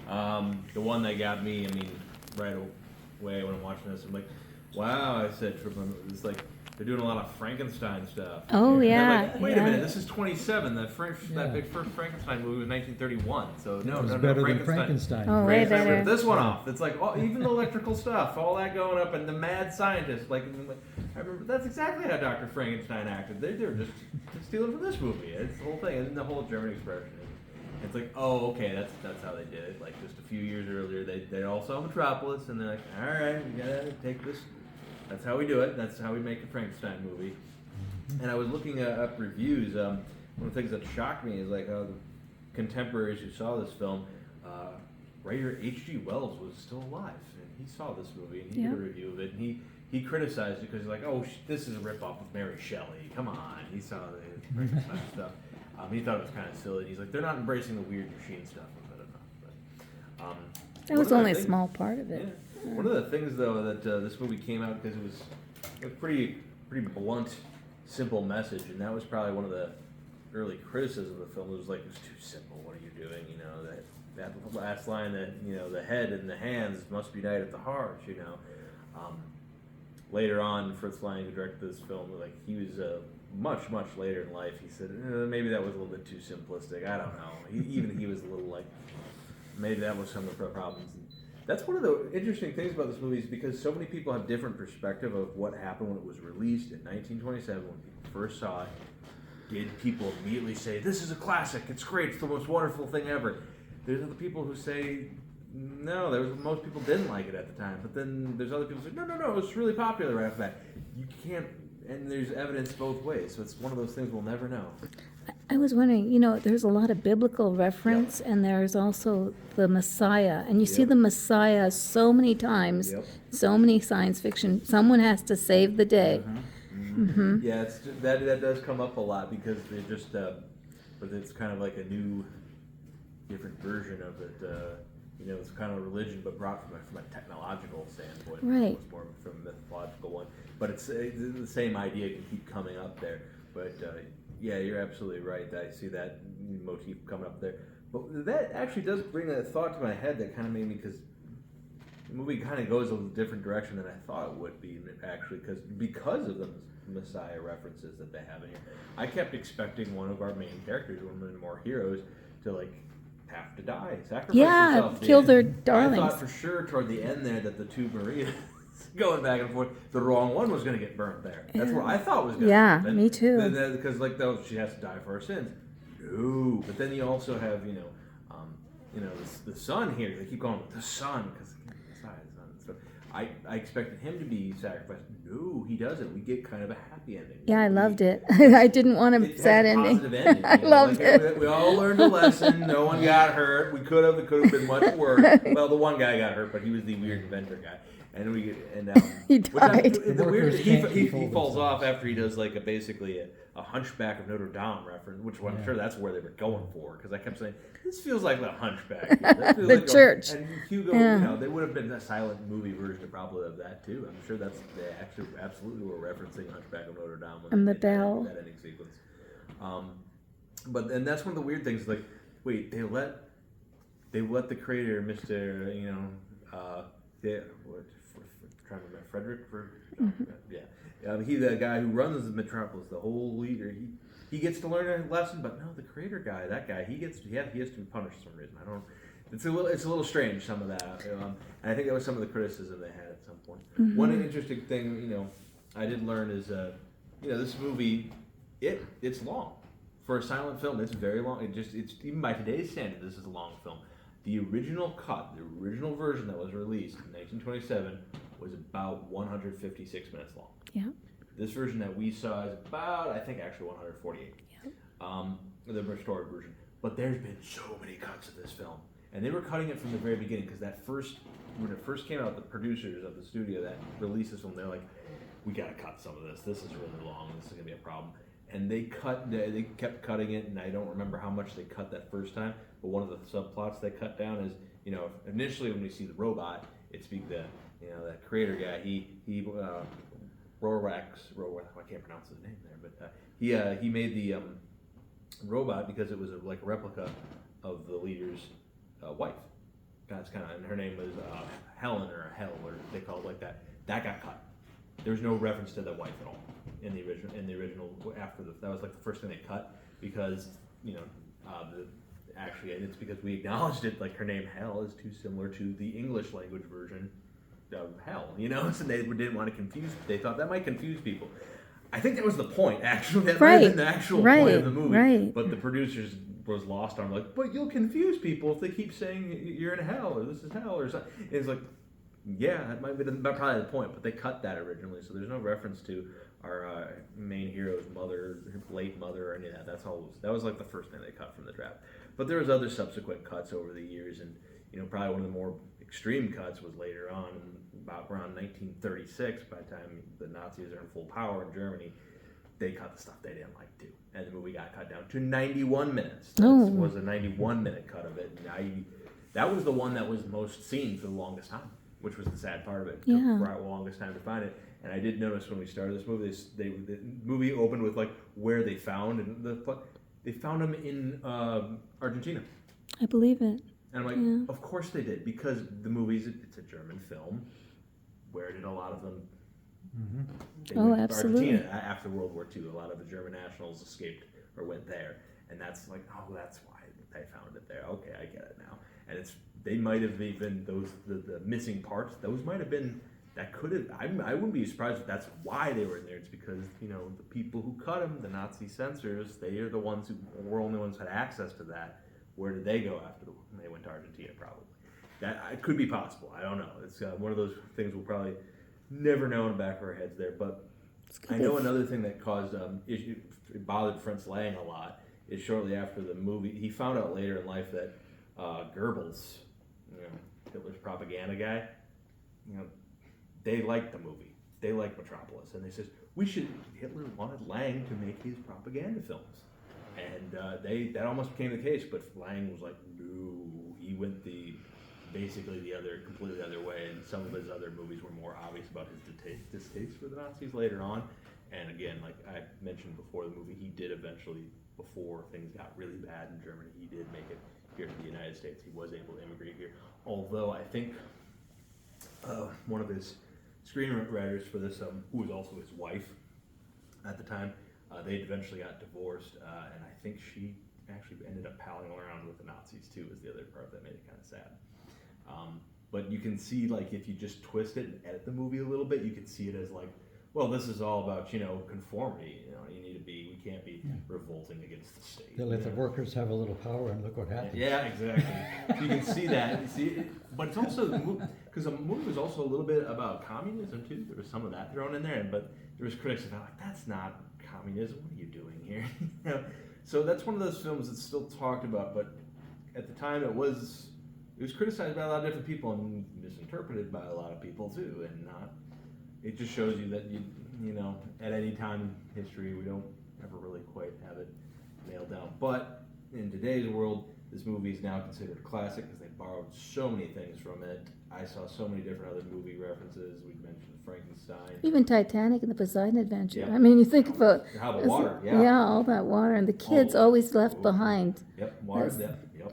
The one that got me, I mean, right away when I'm watching this, I'm like, wow, I said, it's like, they're doing a lot of Frankenstein stuff. Oh, And they're yeah, like, wait a yeah. minute, this is 27. That Yeah. big first Frankenstein movie was 1931. So It no, was no, better no, than Frankenstein. Oh, way Frankenstein better. ripped this one off. It's like even the electrical stuff, all that going up, and the mad scientist. Like I remember, that's exactly how Dr. Frankenstein acted. They're just stealing from this movie. It's the whole thing, and the whole German expression. It's like, oh, okay, that's how they did it. Like just a few years earlier, they all saw Metropolis, and they're like, all right, we gotta take this. That's how we do it. That's how we make a Frankenstein movie. And I was looking up reviews. One of the things that shocked me is like how the contemporaries who saw this film, writer H.G. Wells was still alive, and he saw this movie, and he did a review of it, and he criticized it because he's like, oh, this is a ripoff of Mary Shelley. Come on, he saw the Frankenstein stuff. He thought it was kind of silly. He's like, they're not embracing the weird machine stuff of it enough. But, That was only a small part of it. yeah. One of the things, though, that this movie came out because it was a pretty blunt, simple message, and that was probably one of the early criticisms of the film. It was like, it's too simple. What are you doing? You know, that last line that, you know, the head and the hands must unite at the heart. You know, later on, Fritz Lang, who directed this film, like he was much later in life. He said maybe that was a little bit too simplistic. I don't know. Even he was a little like maybe that was some of the problems. That's one of the interesting things about this movie is because so many people have different perspective of what happened when it was released in 1927 when people first saw it. Did people immediately say, this is a classic, it's great, it's the most wonderful thing ever? There's other people who say, no, most people didn't like it at the time. But then there's other people who say, no, it's really popular right off the bat. You can't, and there's evidence both ways. So it's one of those things we'll never know. I was wondering, you know, there's a lot of biblical reference, and there's also the Messiah. And you see the Messiah so many times, so many science fiction. Someone has to save the day. Yeah, that does come up a lot because they just, but it's kind of like a new, different version of it. You know, it's kind of religion, but brought from a technological standpoint. Right. It's more from a mythological one. But it's the same idea can keep coming up there. But yeah, you're absolutely right. I see that motif coming up there. But that actually does bring a thought to my head that kind of made me, because the movie kind of goes a different direction than I thought it would be, actually, because of the Messiah references that they have in here. I kept expecting one of our main characters, one of the more heroes, to like have to die, sacrifice himself. Kill their I darlings. thought for sure toward the end there that the two Marias going back and forth, the wrong one was going to get burnt there. That's what I thought was going to happen. Me too. Because like she has to die for her sins. No, but then you also have the son here. They keep calling him the son because so I expected him to be sacrificed. No, he doesn't. We get kind of a happy ending. Yeah, I loved it. I didn't want a It sad has a ending. positive ending. I loved it. We all learned a lesson. No one got hurt. It could have been much worse. Well, the one guy got hurt, but he was the weird inventor guy. And He died. The weird Workers he can't control falls themselves. off after he does like basically a Hunchback of Notre Dame reference, which I'm sure that's where they were going for, because I kept saying this feels like the Hunchback. Here. That feels The like church. And Hugo, they would have been a silent movie version probably of that too. I'm sure they actually absolutely were referencing Hunchback of Notre Dame when And they the did bell. that ending sequence. But that's one of the weird things. Like, wait, they let the creator, Mr. Trying to remember Frederick he the guy who runs the Metropolis, the whole leader. He gets to learn a lesson, but no, the creator guy, that guy, he has to be punished for some reason. I don't. It's a little strange, some of that, and I think that was some of the criticism they had at some point. One interesting thing, I did learn is, this movie, it's long for a silent film. It's very long. It's even by today's standard, this is a long film. The original cut, the original version that was released in 1927 was about 156 minutes long. Yeah. This version that we saw is about, I think, actually 148. Yeah. The restored version. But there's been so many cuts of this film. And they were cutting it from the very beginning, because when it first came out, the producers of the studio that released this film, they're like, we got to cut some of this. This is really long. This is going to be a problem. And they kept cutting it, and I don't remember how much they cut that first time, but one of the subplots they cut down is, initially when we see the robot, it's that creator guy, Rorax, I can't pronounce his name there, but he made the robot because it was a replica of the leader's wife. that's kind of, and her name was Helen or Hell, or they called it like that. That got cut. There was no reference to the wife at all in the original. After that was like the first thing they cut because actually, and it's because we acknowledged it. Like her name Hell is too similar to the English language version of Hell, so they didn't want to confuse. They thought that might confuse people. I think that was the point. Actually, that might have been the actual point of the movie. Right. But the producers was lost on like, but you'll confuse people if they keep saying you're in hell or this is hell or something. It's like, yeah, that might be probably the point. But they cut that originally, so there's no reference to our main hero's mother, her late mother, or any of that. That was like the first thing they cut from the draft. But there was other subsequent cuts over the years, and probably one of the more extreme cuts was later on, about around 1936. By the time the Nazis are in full power in Germany, they cut the stuff they didn't like too, and the movie got cut down to 91 minutes. That was a 91-minute cut of it, and that was the one that was most seen for the longest time, which was the sad part of it. It took the longest time to find it. And I did notice when we started this movie, the movie opened with like where they found, and they found them in Argentina. I believe it. And I'm like, of course they did, because the movie's it's a German film. Where did a lot of them? They went to absolutely. Argentina after World War II. A lot of the German nationals escaped or went there, and that's like, oh, that's why they found it there. Okay, I get it now. And they might have even the missing parts. Those might have been. That could have. I wouldn't be surprised if that's why they were in there. It's because the people who cut them, the Nazi censors, they are the ones who were only ones who had access to that. Where did they go after when they went to Argentina? Probably. That it could be possible. I don't know. It's one of those things we'll probably never know in the back of our heads there. But I know another thing that caused issue, it bothered Fritz Lang a lot, is shortly after the movie, he found out later in life that Goebbels, Hitler's propaganda guy, they liked the movie. They liked Metropolis, and they says Hitler wanted Lang to make his propaganda films, and that almost became the case. But Lang was like, no, he went completely other way, and some of his other movies were more obvious about his distaste for the Nazis later on. And again, like I mentioned before the movie, he did eventually, before things got really bad in Germany, he did make it here to the United States. He was able to immigrate here, although I think one of his screenwriters for this, who was also his wife at the time, they eventually got divorced, and I think she actually ended up palling around with the Nazis too, is the other part that made it kind of sad. But you can see, like, if you just twist it and edit the movie a little bit, you can see it as like, well, this is all about, conformity. We can't be revolting against the state. They let the workers have a little power, and look what happened. Yeah, exactly. You can see that. But it's also, because the movie was also a little bit about communism too. There was some of that thrown in there, but there was critics that felt like, that's not communism. What are you doing here? So that's one of those films that's still talked about, but at the time it was criticized by a lot of different people and misinterpreted by a lot of people too, and it just shows you that at any time in history we don't ever really quite have it nailed down. But in today's world, this movie is now considered a classic because they borrowed so many things from it. I saw so many different other movie references. We mentioned Frankenstein, even Titanic and the Poseidon Adventure. Yeah. I mean, you think about how the water, yeah, all that water, and the kids always left behind. Yep, water, That's- yep.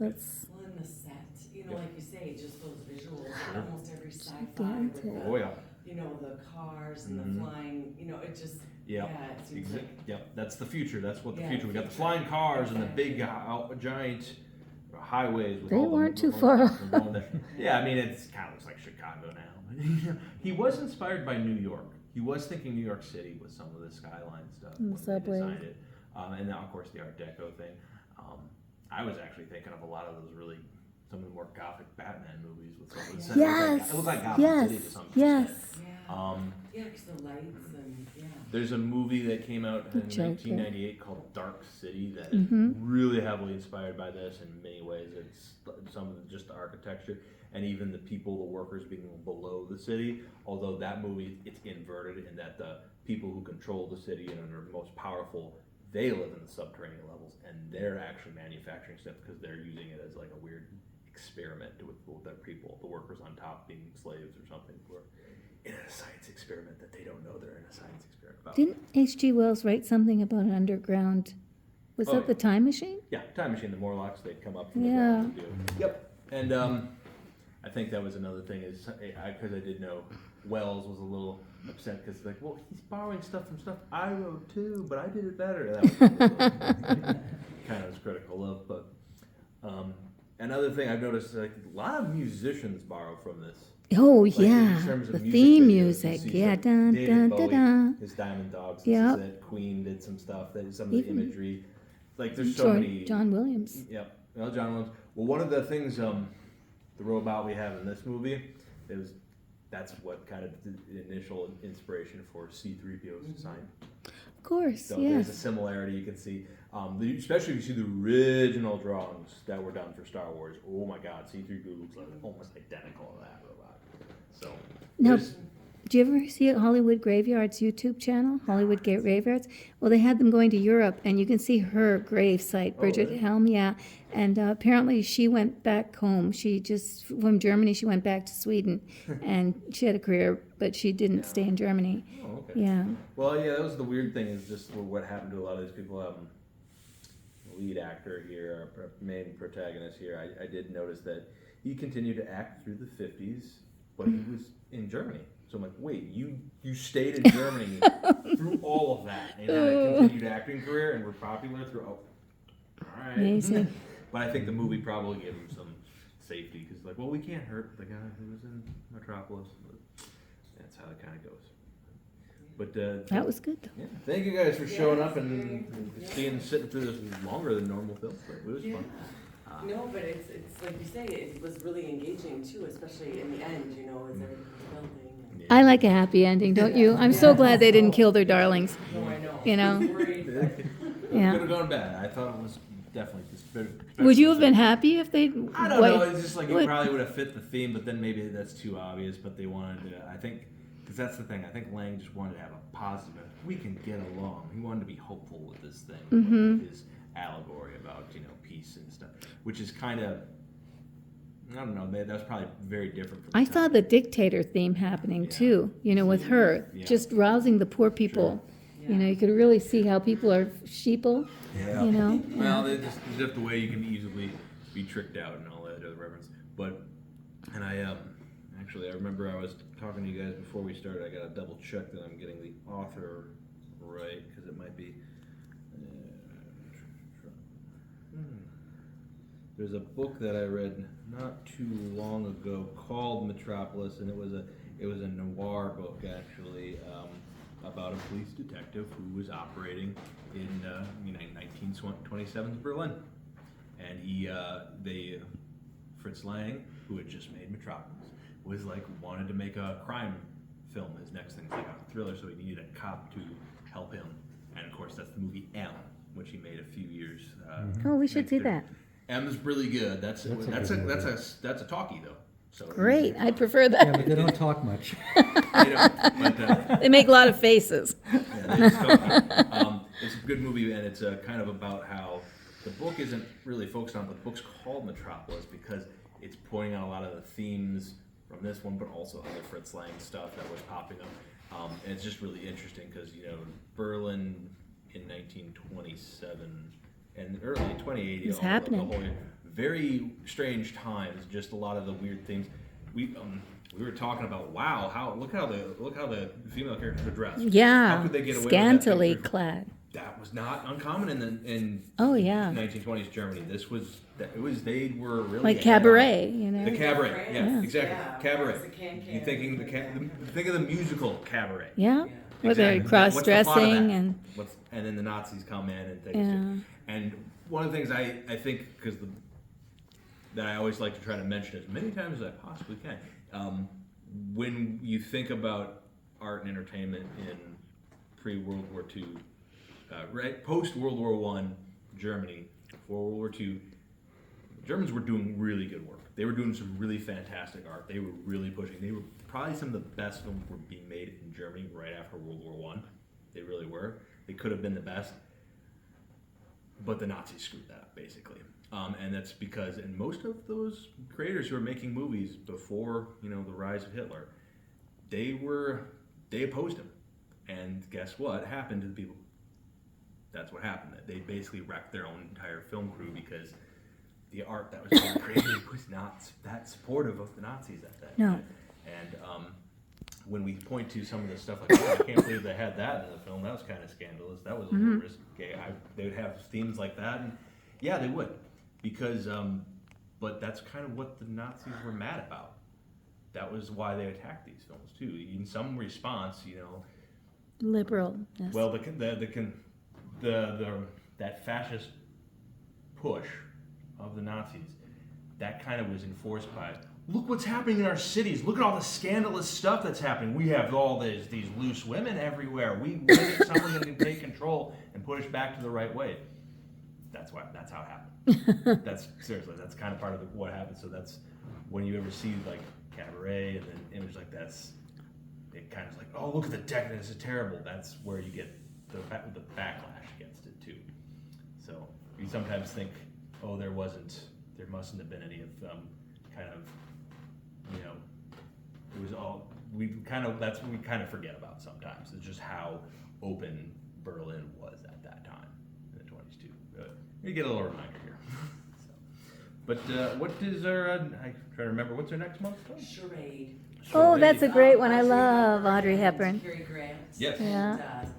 That's Well, in the set, Yep. like you say, just those visuals, almost every sci-fi with gigantic. the, Oh yeah. the cars and Mhm. the flying, it just, Yep. yeah, it seems like, Yep, that's the future. That's what the Yeah, future. We got the future. flying cars and the big giant highways. With They all the- weren't too all far the- all the- Yeah, I mean it kind of looks like Chicago now. He was inspired by New York. He was thinking New York City with some of the skyline stuff And the when subway. they designed it, and then of course the Art Deco thing. I was actually thinking of a lot of those some of the more gothic Batman movies with some of the sets. Yes, It looked like Gotham City to some extent. yes. yeah, yeah, because the lights and, yeah. There's a movie that came out in Joker. 1998 called Dark City that is Mhm. really heavily inspired by this in many ways. It's some of just the architecture and even the people, the workers being below the city. Although that movie, it's inverted in that the people who control the city and are most powerful, they live in the subterranean levels and they're actually manufacturing stuff because they're using it as like a weird experiment with their people, the workers on top being slaves or something, or in a science experiment that they don't know they're in a science experiment about. Didn't H.G. Wells write something about an underground? Was Oh, that yeah. the Time Machine? Yeah, Time Machine, the Morlocks, they'd come up from the Yeah. ground and do it. Yep. And I think that was another thing is because I did know Wells was a little upset because like, well, he's borrowing stuff from stuff I wrote too, but I did it better. That was kind of was critical of, but another thing I've noticed, like a lot of musicians borrow from this. Oh, Like, in yeah, terms of the music theme videos, music, you see yeah, some dun, David dun, Bowie, dun, his Diamond Dogs, Yep. this is it. Queen did some stuff. That some of the Even- imagery, like there's so many. John Williams. Yep. Well, John Williams. Well, one of the things, the robot we have in this movie, that's what kind of the initial inspiration for C-3PO's design. Of course, So there's a yes. similarity you can see, especially if you see the original drawings that were done for Star Wars. Oh my God, C-3PO looks like almost identical to that robot. So Now, there's- do you ever see Hollywood Graveyard's YouTube channel, Hollywood Graveyards? Well, they had them going to Europe, and you can see her grave site, Oh, Bridget really? Helm, yeah. And apparently she went back home. From Germany, she went back to Sweden, and she had a career, but she didn't stay in Germany. oh, okay. Yeah. Well, yeah, that was the weird thing is just what happened to a lot of these people. The lead actor here, our main protagonist here, I did notice that he continued to act through the 50s, but he was in Germany. So I'm like, wait, you stayed in Germany through all of that and had a continued acting career and were popular throughout. All right. Amazing. But I think the movie probably gave him some safety because, like, well, we can't hurt the guy who was in Metropolis. But that's how it kind of goes. But That was good, though. yeah, thank you guys for showing up and sitting through this longer than normal film. But it was fun. No, but it's like you say, it was really engaging too, especially in the end, you know, as everything was building. And, I like a happy ending, don't you? I'm so glad they didn't kill their darlings. no, I know. You know? I was worried, but Could Yeah. have gone bad. I thought it was definitely just better. Would you have been happy if they? I don't know. It's just like it what- probably would have fit the theme, but then maybe that's too obvious. But they wanted to. I think because that's the thing. I think Lang just wanted to have a positive. We can get along. He wanted to be hopeful with this thing, with his allegory about peace and stuff, which is kind of. I don't know. That was probably very different. From I the saw time. the dictator theme happening Yeah. too, with her, Yeah. just rousing the poor people. You could really see how people are sheeple, Yeah. Well, there's just the way you can easily be tricked out and all that other reference. But, and I actually I remember I was talking to you guys before we started. I got to double check that I'm getting the author right because it might be. There's a book that I read not too long ago called Metropolis, and it was a noir book actually. About a police detective who was operating in 1927's Berlin, and Fritz Lang, who had just made Metropolis, was like wanted to make a crime film. His next thing, like a thriller, so he needed a cop to help him, and of course that's the movie M, which he made a few years. Oh, we should see that. M is really good. That's That's a a good movie. that's a talkie though. So Great, I'd prefer Yeah, that. but they don't talk much. But, They make a lot of faces. yeah, they just don't. It's a good movie, and it's kind of about how the book isn't really focused on, but the book's called Metropolis because it's pointing out a lot of the themes from this one, but also other Fritz Lang stuff that was popping up. And it's just really interesting because Berlin in 1927 and early 2080, It's all the happening. whole very strange times. Just a lot of the weird things. We were talking about look how the female characters are dressed. Yeah, How could they get away scantily with that? clad. That was not uncommon in Oh, yeah. 1920s Germany. They were really Like ahead on- cabaret, The cabaret, yeah, Yeah. exactly. Yeah, Cabaret. it's a can-can. You think of the musical cabaret. Yeah, where they're Exactly. What's the plot of cross-dressing that? and, And then the Nazis come in and things. Yeah. And one of the things I think that I always like to try to mention as many times as I possibly can, when you think about art and entertainment in pre-World War II, right post-World War I Germany, before World War II, Germans were doing really good work. They were doing some really fantastic art. They were really pushing. They were probably some of the best films were being made in Germany right after World War I. They really were. They could have been the best, but the Nazis screwed that up basically. And that's because, and most of those creators who were making movies before the rise of Hitler, they opposed him. And guess what happened to the people? That's what happened. They basically wrecked their own entire film crew because the art that was being created was not that supportive of the Nazis at that No. time. And when we point to some of the stuff like, oh, I can't believe they had that in the film, that was kind of scandalous, that was a little risque. They would have themes like that, and yeah, they would, because, but that's kind of what the Nazis were mad about. That was why they attacked these films too. In some response, you know, Liberal, yes. well, that fascist push of the Nazis, that kind of was enforced by, look what's happening in our cities. Look at all the scandalous stuff that's happening. We have all these loose women everywhere. Someone can take control and push back to the right way. That's how it happened. That's kind of part of what happened. So that's when you ever see like Cabaret and then images like that's, it kind of like, oh, look at the decadence, it's terrible. That's where you get the backlash against it too. So you sometimes think, oh, there mustn't have been any of kind of, you know, it was all, that's what we kind of forget about sometimes. It's just how open Berlin was at that time in the 20s too. You get a little reminder here. So, but what is our, I'm trying to remember, what's our next month? Charade. Oh, that's a Charade. great one. I love Audrey Hepburn. Cary Grant. Yes. Yeah. And,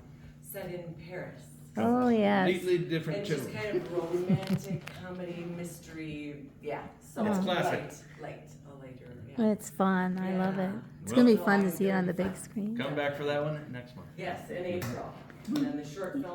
set in Paris. Oh, yes. Completely different And too. just kind of romantic comedy mystery, yeah. So It's classic. a lighter, yeah. It's fun. I love it. Yeah. It's going to be Well, fun to I'm see it on the very big fun. screen. Come back for that one next month. Yes, in April. And then the short film